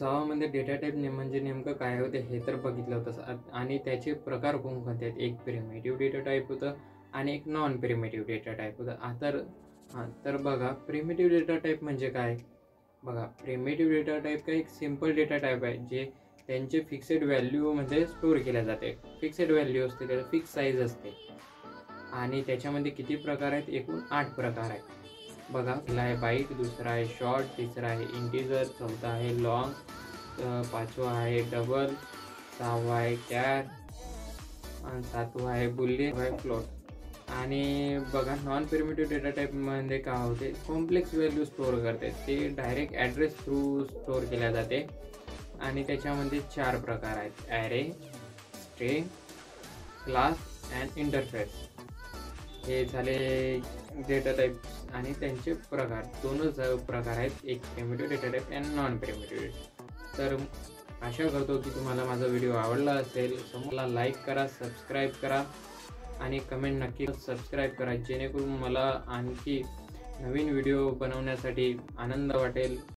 जवामध्ये data type म्हणजे नेमकं काय होते हे तर बघितलं होतं आणि त्याचे प्रकार कोणकोणते आहेत. एक प्रिमिटिव्ह डेटा टाईप होतं आणि एक नॉन प्रिमिटिव्ह डेटा टाईप होतं. तर बघा, प्रिमिटिव्ह डेटा टाईप म्हणजे काय. बघा, प्रिमिटिव्ह डेटा टाईप काय एक सिम्पल डेटा टाईप आहे जे त्यांचे फिक्सेड व्हॅल्यूमध्ये स्टोअर केल्या जाते. फिक्सेड व्हॅल्यू असते, त्याला फिक्स साईज असते आणि त्याच्यामध्ये किती प्रकार आहेत, एकूण 8 प्रकार आहेत. बघा, पहिला आहे बाईट, दुसरा आहे शॉर्ट, तिसरा आहे इंटिजर, चौथा आहे लॉंग, पाचवा आहे डबल, सहावा आहे कॅर आणि सातवा आहे बुलियन आहे फ्लोट. आणि बघा, नॉन प्रिमिटिव्ह डेटा टाईपमध्ये काय होते, कॉम्प्लेक्स व्हॅल्यू स्टोअर करते, ते डायरेक्ट ॲड्रेस थ्रू स्टोअर केल्या जाते. आणि त्याच्यामध्ये 4 प्रकार आहेत, array, string, class and interface. हे झाले डेटा टाईप्स आणि त्यांचे प्रकार. दोनच प्रकार आहेत, एक primitive data type and non primitive. तर आशा करतो की तुम्हाला माझा व्हिडिओ आवडला असेल. मला लाईक करा, सबस्क्राईब करा आणि कमेंट नक्की सबस्क्राईब करा, जेणेकरून मला आणखी नवीन व्हिडिओ बनवण्यासाठी आनंद वाटेल.